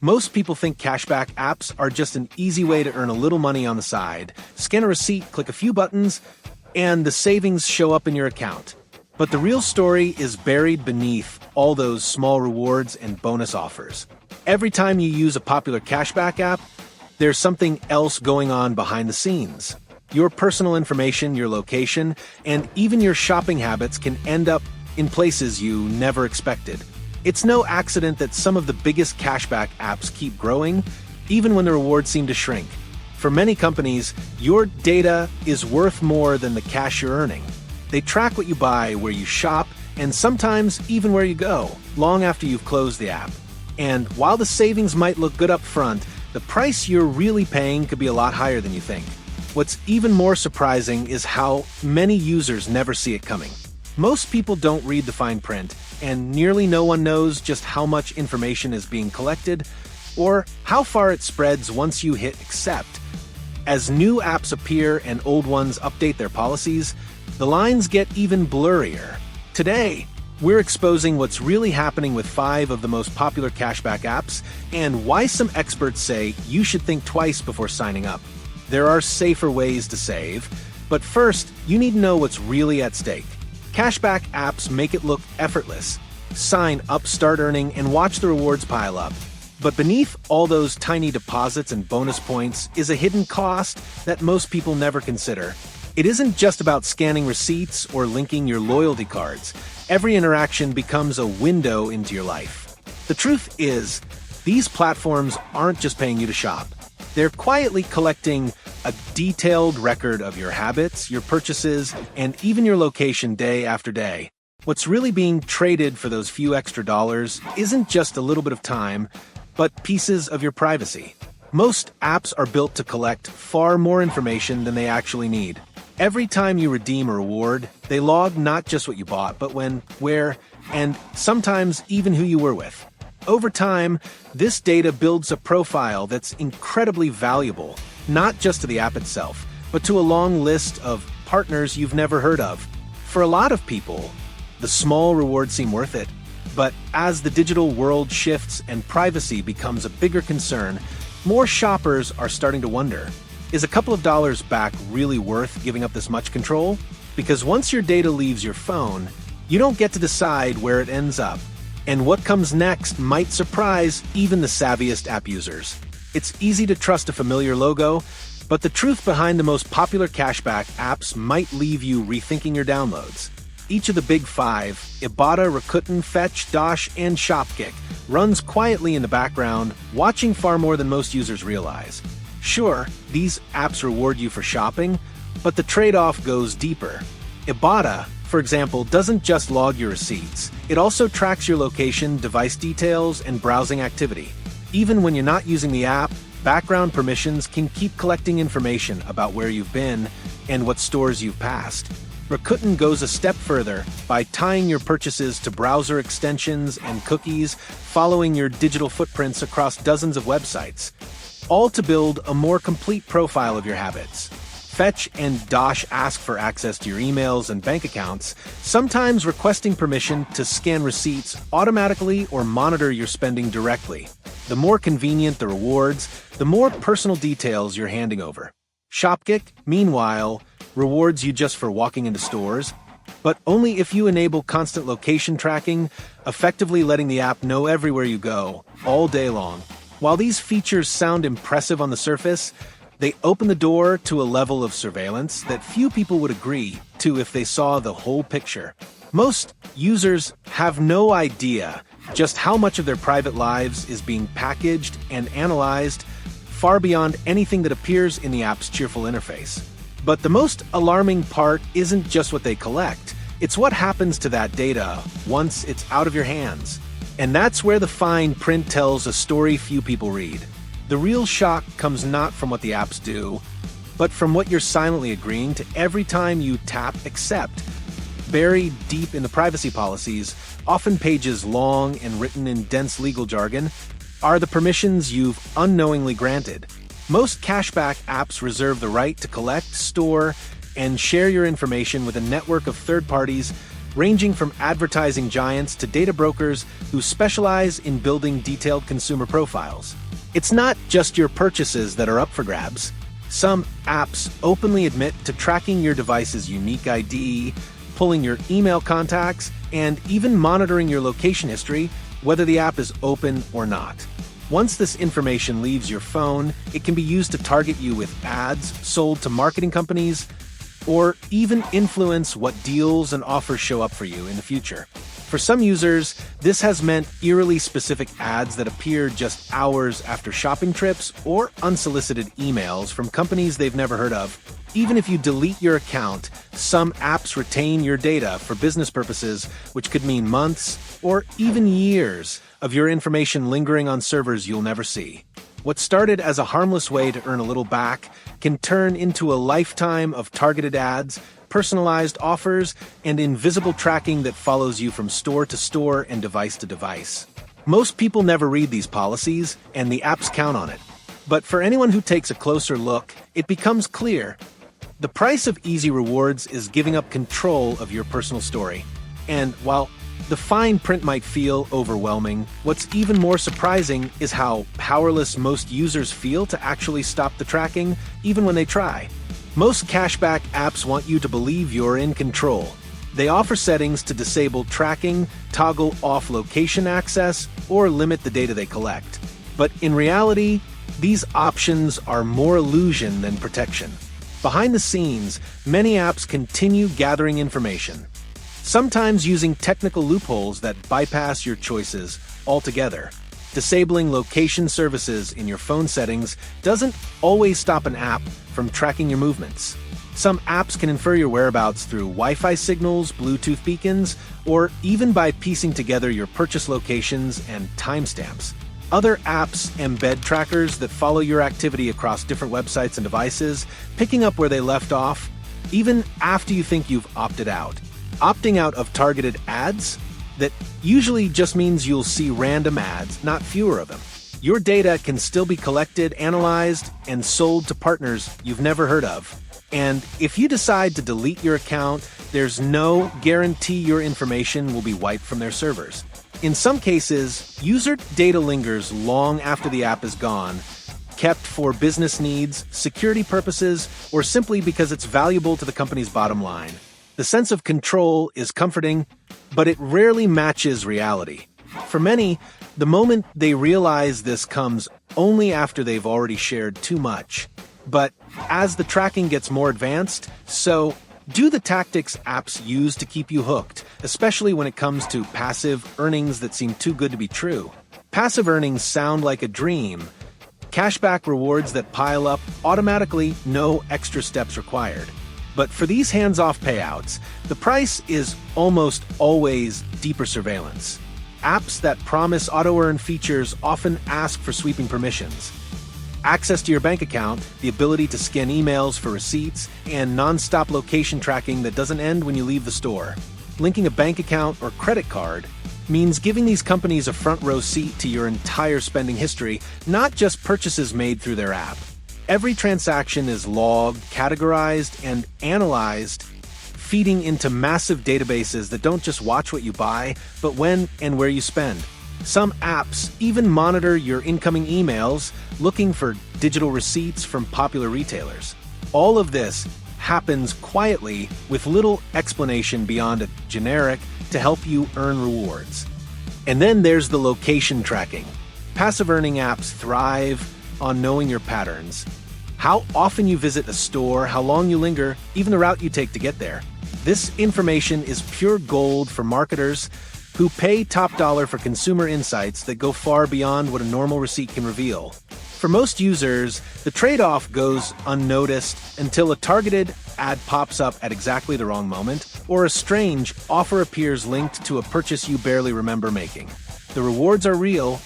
Most people think cashback apps are just an easy way to earn a little money on the side. Scan a receipt, click a few buttons, and the savings show up in your account. But the real story is buried beneath all those small rewards and bonus offers. Every time you use a popular cashback app, there's something else going on behind the scenes. Your personal information, your location, and even your shopping habits can end up in places you never expected. It's no accident that some of the biggest cashback apps keep growing, even when the rewards seem to shrink. For many companies, your data is worth more than the cash you're earning. They track what you buy, where you shop, and sometimes even where you go, long after you've closed the app. And while the savings might look good up front, the price you're really paying could be a lot higher than you think. What's even more surprising is how many users never see it coming. Most people don't read the fine print, and nearly no one knows just how much information is being collected or how far it spreads once you hit accept. As new apps appear and old ones update their policies, the lines get even blurrier. Today, we're exposing what's really happening with 5 of the most popular cashback apps and why some experts say you should think twice before signing up. There are safer ways to save, but first, you need to know what's really at stake. Cashback apps make it look effortless. Sign up, start earning, and watch the rewards pile up. But beneath all those tiny deposits and bonus points is a hidden cost that most people never consider. It isn't just about scanning receipts or linking your loyalty cards. Every interaction becomes a window into your life. The truth is, these platforms aren't just paying you to shop. They're quietly collecting a detailed record of your habits, your purchases, and even your location day after day. What's really being traded for those few extra dollars isn't just a little bit of time, but pieces of your privacy. Most apps are built to collect far more information than they actually need. Every time you redeem a reward, they log not just what you bought, but when, where, and sometimes even who you were with. Over time, this data builds a profile that's incredibly valuable, not just to the app itself, but to a long list of partners you've never heard of. For a lot of people, the small rewards seem worth it, but as the digital world shifts and privacy becomes a bigger concern, more shoppers are starting to wonder, is a couple of dollars back really worth giving up this much control? Because once your data leaves your phone, you don't get to decide where it ends up. And what comes next might surprise even the savviest app users. It's easy to trust a familiar logo, but the truth behind the most popular cashback apps might leave you rethinking your downloads. Each of the big 5, Ibotta, Rakuten, Fetch, Dosh, and Shopkick, runs quietly in the background, watching far more than most users realize. Sure, these apps reward you for shopping, but the trade-off goes deeper. Ibotta, for example, doesn't just log your receipts. It also tracks your location, device details, and browsing activity. Even when you're not using the app, background permissions can keep collecting information about where you've been and what stores you've passed. Rakuten goes a step further by tying your purchases to browser extensions and cookies, following your digital footprints across dozens of websites, all to build a more complete profile of your habits. Fetch and Dosh ask for access to your emails and bank accounts, sometimes requesting permission to scan receipts automatically or monitor your spending directly. The more convenient the rewards, the more personal details you're handing over. Shopkick, meanwhile, rewards you just for walking into stores, but only if you enable constant location tracking, effectively letting the app know everywhere you go, all day long. While these features sound impressive on the surface, they open the door to a level of surveillance that few people would agree to if they saw the whole picture. Most users have no idea just how much of their private lives is being packaged and analyzed, far beyond anything that appears in the app's cheerful interface. But the most alarming part isn't just what they collect, it's what happens to that data once it's out of your hands. And that's where the fine print tells a story few people read. The real shock comes not from what the apps do, but from what you're silently agreeing to every time you tap accept. Buried deep in the privacy policies, often pages long and written in dense legal jargon, are the permissions you've unknowingly granted. Most cashback apps reserve the right to collect, store, and share your information with a network of third parties ranging from advertising giants to data brokers who specialize in building detailed consumer profiles. It's not just your purchases that are up for grabs. Some apps openly admit to tracking your device's unique ID, pulling your email contacts, and even monitoring your location history, whether the app is open or not. Once this information leaves your phone, it can be used to target you with ads sold to marketing companies, or even influence what deals and offers show up for you in the future. For some users, this has meant eerily specific ads that appear just hours after shopping trips or unsolicited emails from companies they've never heard of. Even if you delete your account, some apps retain your data for business purposes, which could mean months or even years of your information lingering on servers you'll never see. What started as a harmless way to earn a little back can turn into a lifetime of targeted ads, personalized offers, and invisible tracking that follows you from store to store and device to device. Most people never read these policies, and the apps count on it. But for anyone who takes a closer look, it becomes clear. The price of easy rewards is giving up control of your personal story. And while the fine print might feel overwhelming, what's even more surprising is how powerless most users feel to actually stop the tracking, even when they try. Most cashback apps want you to believe you're in control. They offer settings to disable tracking, toggle off location access, or limit the data they collect. But in reality, these options are more illusion than protection. Behind the scenes, many apps continue gathering information, sometimes using technical loopholes that bypass your choices altogether. Disabling location services in your phone settings doesn't always stop an app from tracking your movements. Some apps can infer your whereabouts through Wi-Fi signals, Bluetooth beacons, or even by piecing together your purchase locations and timestamps. Other apps embed trackers that follow your activity across different websites and devices, picking up where they left off, even after you think you've opted out. Opting out of targeted ads? That usually just means you'll see random ads, not fewer of them. Your data can still be collected, analyzed, and sold to partners you've never heard of. And if you decide to delete your account, there's no guarantee your information will be wiped from their servers. In some cases, user data lingers long after the app is gone, kept for business needs, security purposes, or simply because it's valuable to the company's bottom line. The sense of control is comforting, but it rarely matches reality. For many, the moment they realize this comes only after they've already shared too much. But as the tracking gets more advanced, so do the tactics apps use to keep you hooked, especially when it comes to passive earnings that seem too good to be true. Passive earnings sound like a dream. Cashback rewards that pile up automatically, no extra steps required. But for these hands-off payouts, the price is almost always deeper surveillance. Apps that promise auto-earn features often ask for sweeping permissions. Access to your bank account, the ability to scan emails for receipts, and non-stop location tracking that doesn't end when you leave the store. Linking a bank account or credit card means giving these companies a front-row seat to your entire spending history, not just purchases made through their app. Every transaction is logged, categorized, and analyzed, feeding into massive databases that don't just watch what you buy, but when and where you spend. Some apps even monitor your incoming emails, looking for digital receipts from popular retailers. All of this happens quietly with little explanation beyond a generic to help you earn rewards. And then there's the location tracking. Passive earning apps thrive on knowing your patterns. How often you visit a store, how long you linger, even the route you take to get there. This information is pure gold for marketers who pay top dollar for consumer insights that go far beyond what a normal receipt can reveal. For most users, the trade-off goes unnoticed until a targeted ad pops up at exactly the wrong moment, or a strange offer appears linked to a purchase you barely remember making. The rewards are real,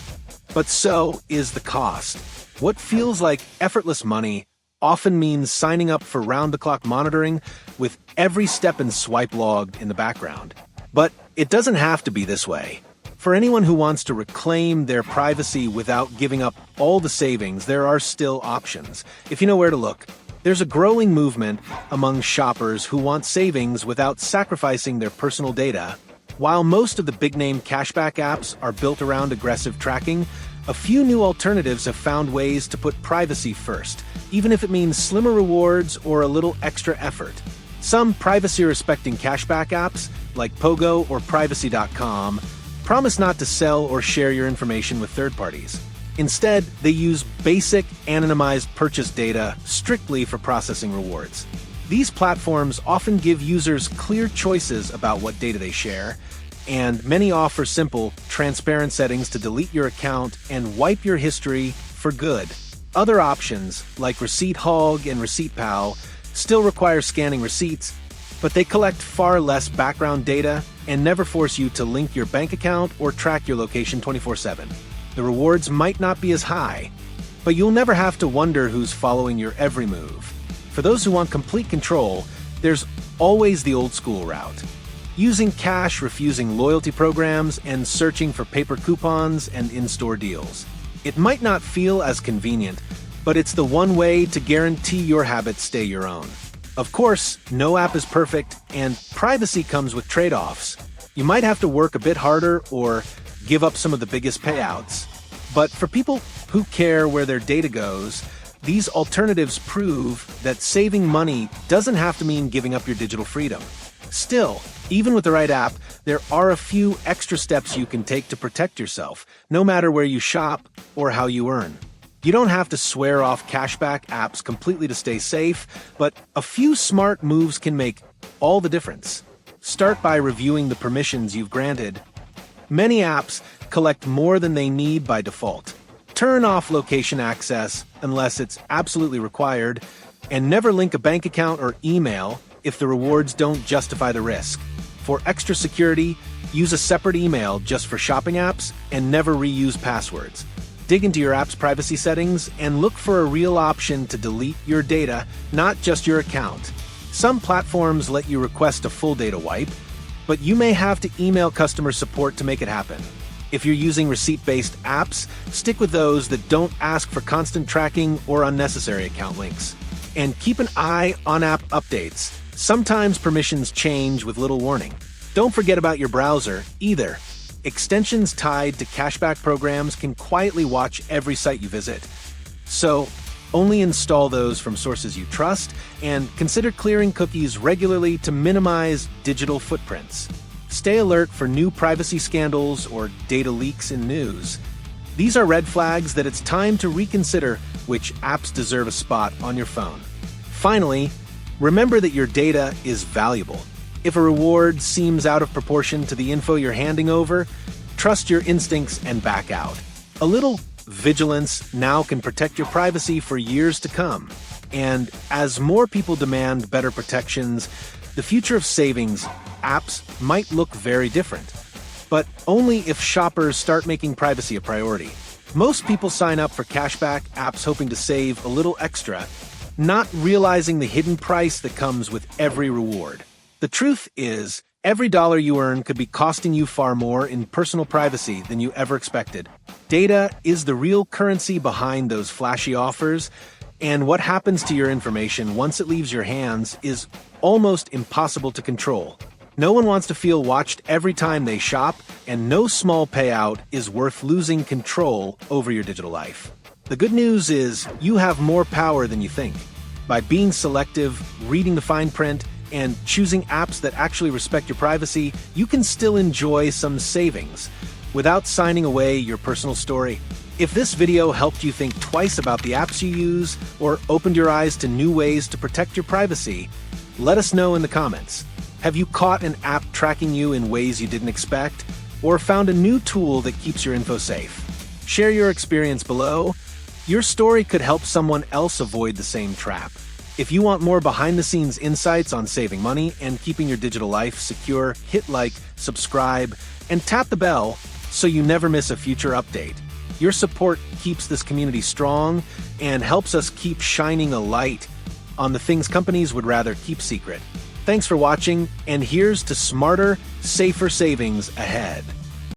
but so is the cost. What feels like effortless money often means signing up for round-the-clock monitoring with every step and swipe logged in the background. But it doesn't have to be this way. For anyone who wants to reclaim their privacy without giving up all the savings, there are still options. If you know where to look, There's a growing movement among shoppers who want savings without sacrificing their personal data. While most of the big-name cashback apps are built around aggressive tracking, a few new alternatives have found ways to put privacy first, even if it means slimmer rewards or a little extra effort. Some privacy-respecting cashback apps, like Pogo or Privacy.com, promise not to sell or share your information with third parties. Instead, they use basic, anonymized purchase data strictly for processing rewards. These platforms often give users clear choices about what data they share, and many offer simple, transparent settings to delete your account and wipe your history for good. Other options, like Receipt Hog and Receipt Pal, still require scanning receipts, but they collect far less background data and never force you to link your bank account or track your location 24/7. The rewards might not be as high, but you'll never have to wonder who's following your every move. For those who want complete control, there's always the old-school route. Using cash, refusing loyalty programs, and searching for paper coupons and in-store deals. It might not feel as convenient, but it's the one way to guarantee your habits stay your own. Of course, no app is perfect, and privacy comes with trade-offs. You might have to work a bit harder or give up some of the biggest payouts. But for people who care where their data goes, these alternatives prove that saving money doesn't have to mean giving up your digital freedom. Still, even with the right app, there are a few extra steps you can take to protect yourself, no matter where you shop or how you earn. You don't have to swear off cashback apps completely to stay safe, but a few smart moves can make all the difference. Start by reviewing the permissions you've granted. Many apps collect more than they need by default. Turn off location access unless it's absolutely required, and never link a bank account or email if the rewards don't justify the risk. For extra security, use a separate email just for shopping apps and never reuse passwords. Dig into your app's privacy settings and look for a real option to delete your data, not just your account. Some platforms let you request a full data wipe, but you may have to email customer support to make it happen. If you're using receipt-based apps, stick with those that don't ask for constant tracking or unnecessary account links. And keep an eye on app updates. Sometimes permissions change with little warning. Don't forget about your browser, either. Extensions tied to cashback programs can quietly watch every site you visit. So, only install those from sources you trust, and consider clearing cookies regularly to minimize digital footprints. Stay alert for new privacy scandals or data leaks in news. These are red flags that it's time to reconsider which apps deserve a spot on your phone. Finally, remember that your data is valuable. If a reward seems out of proportion to the info you're handing over, trust your instincts and back out. A little vigilance now can protect your privacy for years to come. And as more people demand better protections, the future of savings apps might look very different. But only if shoppers start making privacy a priority. Most people sign up for cashback apps hoping to save a little extra, not realizing the hidden price that comes with every reward. The truth is, every dollar you earn could be costing you far more in personal privacy than you ever expected. Data is the real currency behind those flashy offers, and what happens to your information once it leaves your hands is almost impossible to control. No one wants to feel watched every time they shop, and no small payout is worth losing control over your digital life. The good news is you have more power than you think. By being selective, reading the fine print, and choosing apps that actually respect your privacy, you can still enjoy some savings without signing away your personal story. If this video helped you think twice about the apps you use or opened your eyes to new ways to protect your privacy, let us know in the comments. Have you caught an app tracking you in ways you didn't expect, or found a new tool that keeps your info safe? Share your experience below. Your story could help someone else avoid the same trap. If you want more behind-the-scenes insights on saving money and keeping your digital life secure, hit like, subscribe, and tap the bell so you never miss a future update. Your support keeps this community strong and helps us keep shining a light on the things companies would rather keep secret. Thanks for watching, and here's to smarter, safer savings ahead.